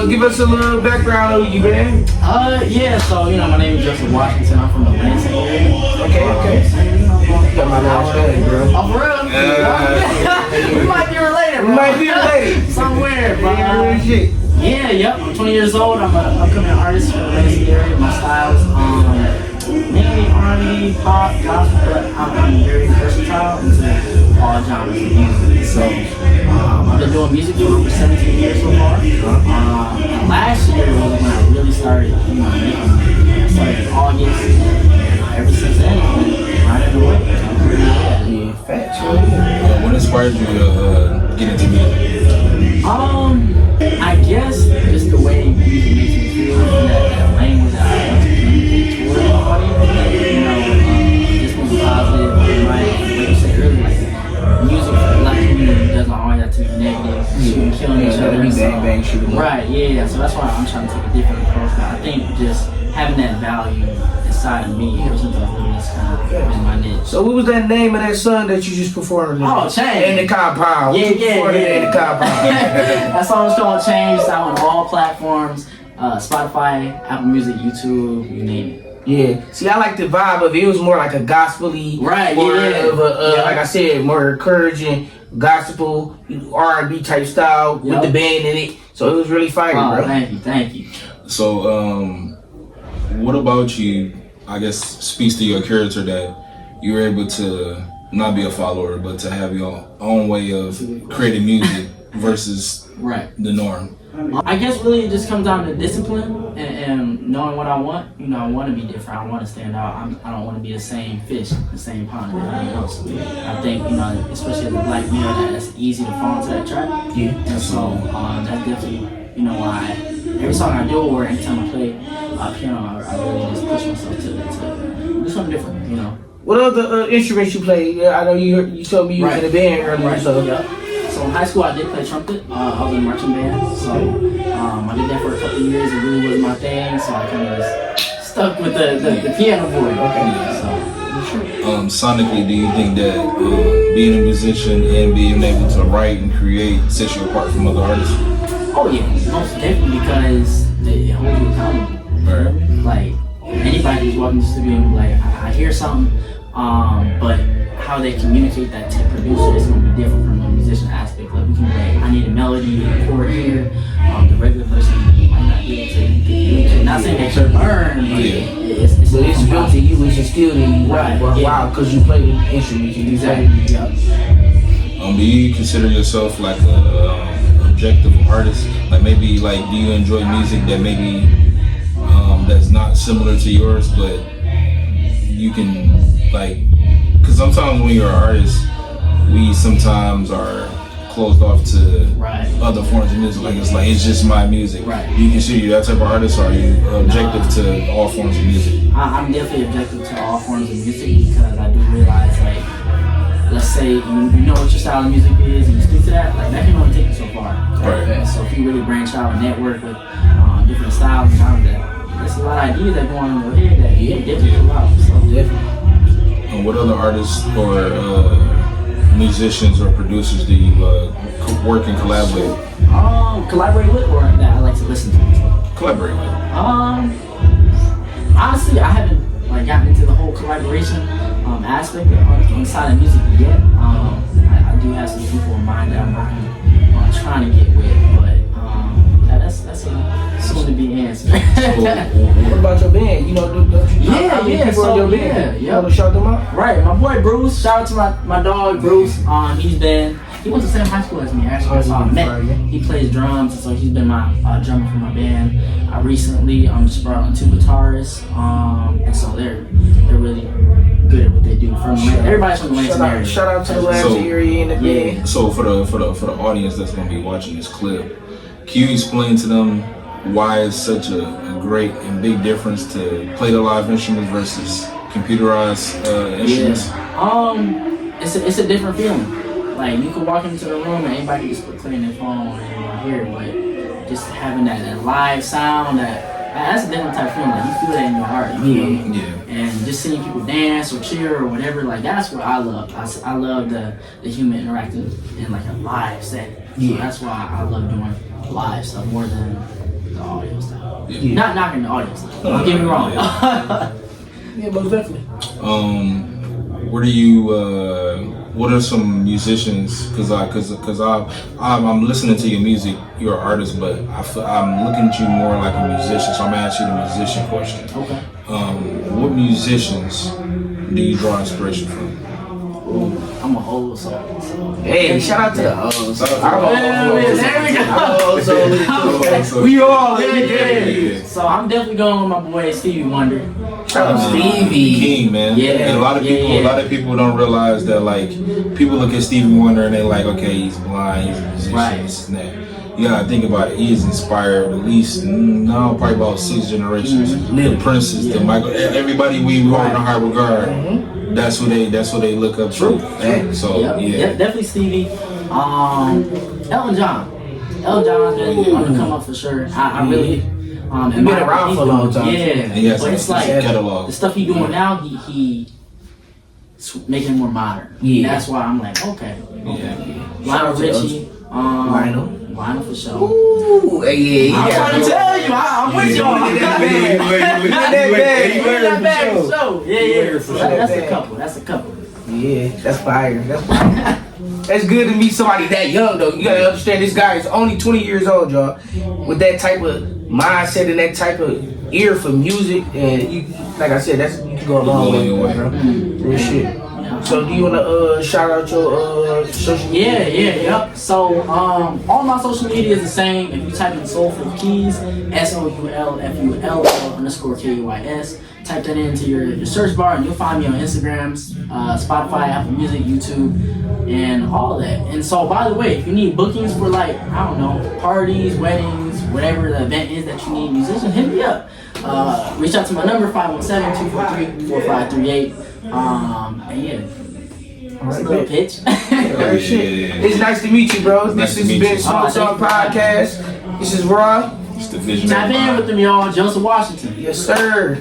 give us a little background on you, man. Yeah, so, my name is Justin Washington. I'm from the Lansing area. Okay. Got my last name, bro. Oh, for real? We might be related, bro. We might be related. Somewhere, bro. Yeah, yep. I'm 20 years old. I'm an upcoming artist from the Lansing area. My styles, mainly R&B, pop, gospel, but I'm very versatile into all genres of music. So, I've been doing music for 17 years so far. And last year was when I really started, making music. I started in August. Ever since then, I've been riding away. Yeah, facts. What inspired you to get into music? I guess just the way music makes me feel, and that language that I want to communicate towards somebody. Just being positive. Like you said earlier, like music for the black community doesn't always have to be negative, shooting, killing each other. Bang, shooting. Right, yeah. So that's why I'm trying to take a different approach. But I think just having that value inside of me ever since I was living this kind of in my niche. So what was that name of that song that you just performed? Oh, Change. In the Compound. Yeah. In the Compound. That song's called Change. It's out on all platforms. Spotify, Apple Music, YouTube, you name it. Yeah. See, I like the vibe of it. It was more like a gospel-y. Right, more yeah. of a, like I said, more encouraging gospel, R&B type style with the band in it. So it was really fire, bro. Thank you. So, what about you, I guess, speaks to your character that you were able to not be a follower, but to have your own way of creating music versus the norm? I guess really it just comes down to discipline and knowing what I want. I want to be different. I want to stand out. I don't want to be the same fish, the same pond as everybody else. I think, especially as a black male, that's easy to fall into that trap. Yeah. And so that's definitely, why every song I do or anytime I play piano, I really just push myself to do something different, What other instruments you play? Yeah, I know you told me you was in a band earlier. So So in high school I did play trumpet. I was in a marching band. So I did that for a couple of years. It really wasn't my thing. So I kind of just stuck with the piano board. Okay. So. Sonically, do you think that being a musician and being able to write and create sets you apart from other artists? Oh yeah, most definitely, because it holds you accountable. Right. Like anybody who's walking into the studio and be like, I hear something, but how they communicate that to the producer is going to be different from the musician aspect. Like we can be like, I need a melody, a chord here. The regular person might not be able to communicate. Not saying that you're learn, but it's built to you, it's instilled in you. Right. Wow, because you play the instrument. Exactly. Yeah. Do you consider yourself like a objective artist? Like maybe like do you enjoy music that maybe that's not similar to yours, but you can like, because sometimes when you're an artist, we sometimes are closed off to other forms of music. Like it's just my music. Right. Do you consider you that type of artist, or are you objective to all forms of music? I'm definitely objective to all forms of music because I do realize, like, let's say you know what your style of music is and you stick to that, like that can only take you so far. Right. So if you really branch out and network with different styles and genres, there's a lot of ideas that go on in your head that you definitely pull out. So definitely. And what other artists or musicians or producers do you work and collaborate with? Collaborate with or that I like to listen to? Collaborate with. Honestly, I haven't gotten into the whole collaboration aspect inside of music yet. I do have some people in mind that I'm working on trying to get with, but that's a soon to be answer. What about your band? How many people in your band? You want to shout them out? Right, my boy Bruce. Shout out to my dog Bruce. He went to the same high school as me. Actually, so I met. He plays drums, so he's been my drummer for my band. I recently just brought on 2 guitarists, and so they're really good at what they do. Everybody's from the Lansing area. Shout out to the Lansing area in the band. So for the audience that's going to be watching this clip, can you explain to them why it's such a great and big difference to play the live instruments versus computerized instruments? It's a different feeling. Like you can walk into the room and anybody can just put play on their phone and hear it, but just having that live sound, that's a different type of feeling. Like you feel that in your heart. You feel it? Yeah. And just seeing people dance or cheer or whatever, like that's what I love. I love the human interacting in like a live setting. So that's why I love doing live stuff more than the audio style. Yeah. Not knocking the audio style. Don't get me wrong. Yeah, most definitely. What are some musicians? Cause I'm listening to your music. You're an artist, but I'm looking at you more like a musician. So I'm gonna ask you the musician question. Okay. What musicians do you draw inspiration from? I'm a old soul. Hey, shout out to the old soul. There we go. We all Yeah. So I'm definitely going with my boy Stevie Wonder. Shout out Stevie. King, man. Yeah. And a lot of people don't realize that, like, people look at Stevie Wonder and they're like, okay, he's blind, he's a musician, Right. this and that. You gotta think about it. He's inspired at least now probably about 6 generations. The Princes, the Michael, everybody we hold in high regard. That's what they look up to. So yeah. Definitely Stevie. Elton John. Elton John's been on the come up for sure. I really He's been around for a long time. Yeah, but it's like catalog. the stuff he's doing now. He making it more modern. Yeah. That's why I'm like, okay. Yeah. Lionel Richie. Lionel for sure. Ooh, yeah. I'm trying to tell you, I'm with you on that. For sure. Yeah. So that's a couple. Yeah, that's fire. That's good to meet somebody that young though. You gotta understand this guy is only 20 years old, y'all. With that type of mindset and that type of ear for music, and you, like I said, you can go a long way with it, bro. Real shit. So do you wanna shout out your social media? Yep. So all my social media is the same. If you type in Soulful Keys, SOULFULL_KEYS, type that into your search bar and you'll find me on Instagram, Spotify, Apple Music, YouTube, and all of that. And so by the way, if you need bookings for like, I don't know, parties, weddings, whatever the event is that you need musicians, hit me up. Reach out to my number 517-243-4538. And yeah. That's a little pitch. Shit. It's nice to meet you, bro. This has been Smoke Song Podcast. This is Raw. It's the vision. Tap in with them, y'all. Joseph Washington. Yes, sir.